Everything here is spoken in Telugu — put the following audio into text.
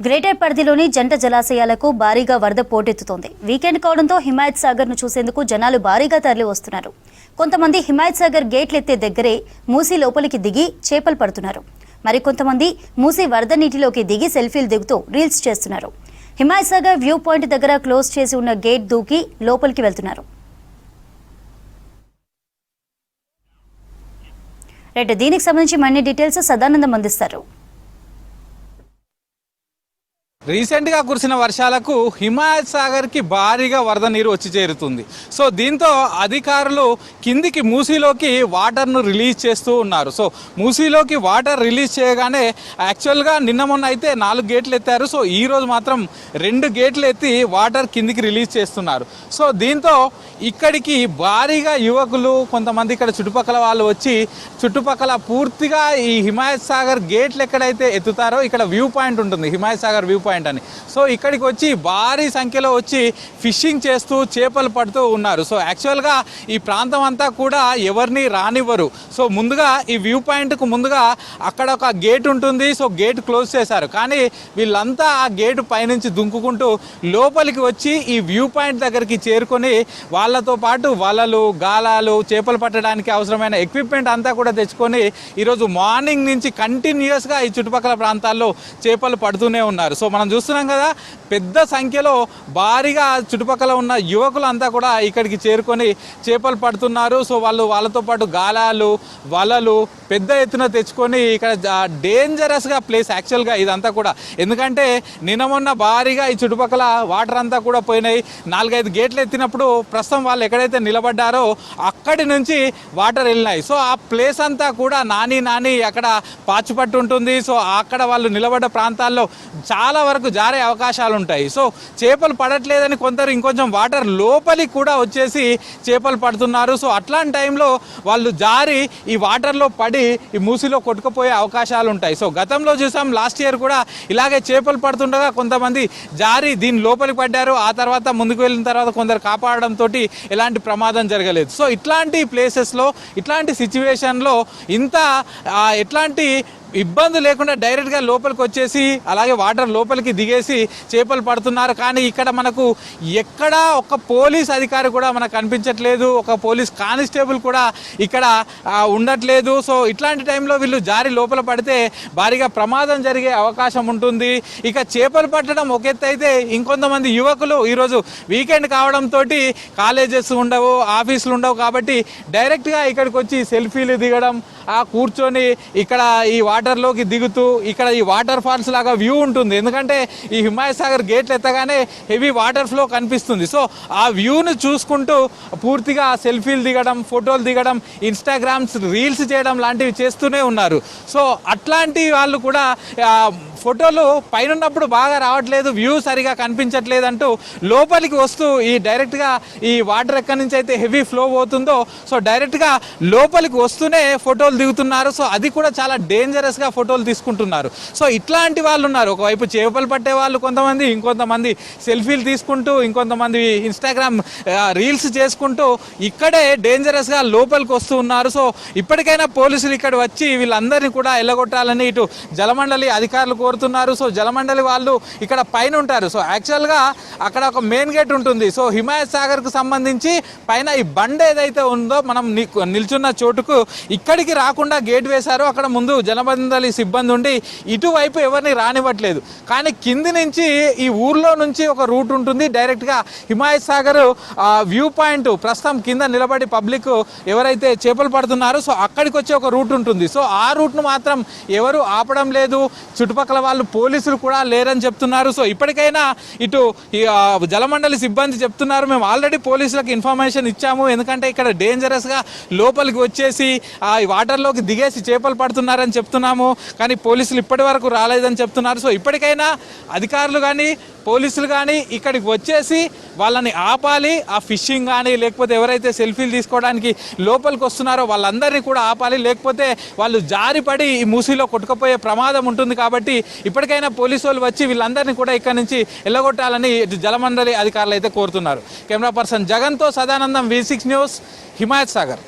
గ్రేటర్ పరిధిలోని జంట జలాశయాలకు భారీగా వరద పోటెత్తుతోంది. వీకెండ్ కావడంతో హిమాయత్ సాగర్ ను చూసేందుకు జనాలు భారీగా తరలి వస్తున్నారు. కొంతమంది హిమాయత్ సాగర్ గేట్లెత్తే దగ్గరే మూసీ లోపలికి దిగి చేపలు పడుతున్నారు. మరికొంతమంది మూసీ వరద నీటిలోకి దిగి సెల్ఫీలు దిగుతూ రీల్స్ చేస్తున్నారు. హిమాయత్ సాగర్ వ్యూ పాయింట్ దగ్గర క్లోజ్ చేసి ఉన్న గేట్ దూకి లోపలికి వెళ్తున్నారు. దీనికి సంబంధించి మరిన్ని డీటెయిల్స్ సదానందం అందిస్తారు. రీసెంట్గా కురిసిన వర్షాలకు హిమాయత్ సాగర్కి భారీగా వరద నీరు వచ్చి చేరుతుంది. సో దీంతో అధికారులు కిందికి మూసీలోకి వాటర్ను రిలీజ్ చేస్తూ ఉన్నారు. సో మూసీలోకి వాటర్ రిలీజ్ చేయగానే యాక్చువల్గా నిన్న మొన్న అయితే 4 గేట్లు ఎత్తారు. సో ఈరోజు మాత్రం 2 గేట్లు ఎత్తి వాటర్ కిందికి రిలీజ్ చేస్తున్నారు. సో దీంతో ఇక్కడికి భారీగా యువకులు కొంతమంది ఇక్కడ చుట్టుపక్కల వాళ్ళు వచ్చి చుట్టుపక్కల పూర్తిగా ఈ హిమాయత్ సాగర్ గేట్లు ఎక్కడైతే ఎత్తుతారో ఇక్కడ వ్యూ పాయింట్ ఉంటుంది, హిమాయత్ సాగర్ వ్యూ పాయింట్ అని. సో ఇక్కడికి వచ్చి భారీ సంఖ్యలో వచ్చి ఫిషింగ్ చేస్తూ చేపలు పడుతూ ఉన్నారు. సో యాక్చువల్గా ఈ ప్రాంతం అంతా కూడా ఎవరిని రానివ్వరు. సో ముందుగా ఈ వ్యూ పాయింట్కు ముందుగా అక్కడ ఒక గేట్ ఉంటుంది. సో గేట్ క్లోజ్ చేశారు. కానీ వీళ్ళంతా ఆ గేటు పైనుంచి దుంకుకుంటూ లోపలికి వచ్చి ఈ వ్యూ పాయింట్ దగ్గరికి చేరుకొని వాళ్ళతో పాటు వలలు, గాలాలు, చేపలు పట్టడానికి అవసరమైన ఎక్విప్మెంట్ అంతా కూడా తెచ్చుకొని ఈరోజు మార్నింగ్ నుంచి కంటిన్యూస్గా ఈ చుట్టుపక్కల ప్రాంతాల్లో చేపలు పడుతూనే ఉన్నారు. సో మనం చూస్తున్నాం కదా, పెద్ద సంఖ్యలో భారీగా చుట్టుపక్కల ఉన్న యువకులంతా కూడా ఇక్కడికి చేరుకొని చేపలు పడుతున్నారు. సో వాళ్ళతో పాటు గాలాలు, వలలు పెద్ద ఎత్తున తెచ్చుకొని ఇక్కడ డేంజరస్గా ప్లేస్ యాక్చువల్గా ఇదంతా కూడా. ఎందుకంటే నిన్న మొన్న భారీగా ఈ చుట్టుపక్కల వాటర్ అంతా కూడా పోయినాయి. 4-5 గేట్లు ఎత్తినప్పుడు ప్రస్తుతం వాళ్ళు ఎక్కడైతే నిలబడ్డారో అక్కడి నుంచి వాటర్ వెళ్ళినాయి. సో ఆ ప్లేస్ అంతా కూడా నాని అక్కడ పాచిపట్టు ఉంటుంది. సో అక్కడ వాళ్ళు నిలబడ్డ ప్రాంతాల్లో చాలా వరకు జారే అవకాశాలు ఉంటాయి. సో చేపలు పడట్లేదని కొందరు ఇంకొంచెం వాటర్ లోపలికి కూడా వచ్చేసి చేపలు పడుతున్నారు. సో అట్లాంటి టైంలో వాళ్ళు జారి ఈ వాటర్లో పడి ఈ మూసిలో కొట్టుకుపోయే అవకాశాలు ఉంటాయి. సో గతంలో చూసాం, లాస్ట్ ఇయర్ కూడా ఇలాగే చేపలు పడుతుండగా కొంతమంది జారి దీని లోపలికి పడ్డారు. ఆ తర్వాత ముందుకు వెళ్ళిన తర్వాత కొందరు కాపాడడంతో ఎలాంటి ప్రమాదం జరగలేదు. సో ఇట్లాంటి ప్లేసెస్లో, ఇట్లాంటి సిచ్యువేషన్లో ఎట్లాంటి ఇబ్బంది లేకుండా డైరెక్ట్గా లోపలికి వచ్చేసి అలాగే వాటర్ లోపలికి దిగేసి చేపలు పడుతున్నారు. కానీ ఇక్కడ మనకు ఎక్కడా ఒక పోలీస్ అధికారి కూడా మనకు కనిపించట్లేదు, ఒక పోలీస్ కానిస్టేబుల్ కూడా ఇక్కడ ఉండట్లేదు. సో ఇట్లాంటి టైంలో వీళ్ళు జారి లోపల పడితే భారీగా ప్రమాదం జరిగే అవకాశం ఉంటుంది. ఇక చేపలు పట్టడం ఒక ఎత్తు అయితే, ఇంకొంతమంది యువకులు ఈరోజు వీకెండ్ కావడంతో కాలేజెస్ ఉండవు, ఆఫీసులు ఉండవు కాబట్టి డైరెక్ట్గా ఇక్కడికి వచ్చి సెల్ఫీలు దిగడం, కూర్చొని ఇక్కడ ఈ వాటర్లోకి దిగుతూ ఇక్కడ ఈ వాటర్ ఫాల్స్ లాగా వ్యూ ఉంటుంది. ఎందుకంటే ఈ హిమాయత్ సాగర్ గేట్లు ఎత్తగానే హెవీ వాటర్ ఫ్లో కనిపిస్తుంది. సో ఆ వ్యూను చూసుకుంటూ పూర్తిగా సెల్ఫీలు దిగడం, ఫోటోలు దిగడం, ఇన్స్టాగ్రామ్స్ రీల్స్ చేయడం లాంటివి చేస్తూనే ఉన్నారు. సో అట్లాంటి వాళ్ళు కూడా ఫోటోలు పైనప్పుడు బాగా రావట్లేదు, వ్యూ సరిగా కనిపించట్లేదు అంటూ లోపలికి వస్తూ ఈ డైరెక్ట్గా ఈ వాటర్ ఎక్కడి నుంచి అయితే హెవీ ఫ్లో పోతుందో సో డైరెక్ట్గా లోపలికి వస్తూనే ఫోటోలు దిగుతున్నారు. సో అది కూడా చాలా డేంజరస్గా ఫోటోలు తీసుకుంటున్నారు. సో ఇట్లాంటి వాళ్ళు ఉన్నారు. ఒకవైపు చేపలు పట్టే వాళ్ళు కొంతమంది, ఇంకొంతమంది సెల్ఫీలు తీసుకుంటూ, ఇంకొంతమంది ఇన్స్టాగ్రామ్ రీల్స్ చేసుకుంటూ ఇక్కడే డేంజరస్గా లోపలికి వస్తూ ఉన్నారు. సో ఇప్పటికైనా పోలీసులు ఇక్కడ వచ్చి వీళ్ళందరినీ కూడా ఎల్లగొట్టాలని ఇటు జలమండలి అధికారులు కోరుతున్నారు. సో జలమండలి వాళ్ళు ఇక్కడ పైన ఉంటారు. సో యాక్చువల్గా అక్కడ ఒక మెయిన్ గేట్ ఉంటుంది. సో హిమాయత్ సాగర్కు సంబంధించి పైన ఈ బండ్ ఏదైతే ఉందో మనం నిల్చున్న చోటుకు ఇక్కడికి రాకుండా గేట్ వేశారు. అక్కడ ముందు జలమండలి సిబ్బంది ఉండి ఇటువైపు ఎవరిని రానివ్వట్లేదు. కానీ కింది నుంచి ఈ ఊర్లో నుంచి ఒక రూట్ ఉంటుంది డైరెక్ట్గా హిమాయత్ సాగర్ వ్యూ పాయింట్. ప్రస్తుతం కింద నిలబడి పబ్లిక్ ఎవరైతే చేపలు పడుతున్నారో సో అక్కడికి వచ్చే ఒక రూట్ ఉంటుంది. సో ఆ రూట్ను మాత్రం ఎవరు ఆపడం లేదు. చుట్టుపక్కల వాళ్ళు పోలీసులు కూడా లేరని చెప్తున్నారు. సో ఇప్పటికైనా ఇటు జలమండలి సిబ్బంది చెప్తున్నారు, మేము ఆల్రెడీ పోలీసులకు ఇన్ఫర్మేషన్ ఇచ్చాము, ఎందుకంటే ఇక్కడ డేంజరస్గా లోపలికి వచ్చేసి ఈ వాటర్లోకి దిగేసి చేపలు పడుతున్నారని చెప్తున్నాము. కానీ పోలీసులు ఇప్పటి వరకు రాలేదని చెప్తున్నారు. సో ఇప్పటికైనా అధికారులు కానీ పోలీసులు కానీ ఇక్కడికి వచ్చేసి వాళ్ళని ఆపాలి. ఆ ఫిషింగ్ కానీ లేకపోతే ఎవరైతే సెల్ఫీలు తీసుకోవడానికి లోపలికి వస్తున్నారో వాళ్ళందరినీ కూడా ఆపాలి. లేకపోతే వాళ్ళు జారిపడి ఈ మూసీలో కొట్టుకుపోయే ప్రమాదం ఉంటుంది. కాబట్టి ఇప్పటికైనా పోలీసు వాళ్ళు వచ్చి వీళ్ళందరినీ కూడా ఇక్కడ నుంచి ఎల్లగొట్టాలని జలమండలి అధికారులు అయితే కోరుతున్నారు. కెమెరా పర్సన్ జగన్తో సదానందం, V6 న్యూస్, హిమాయత్ సాగర్.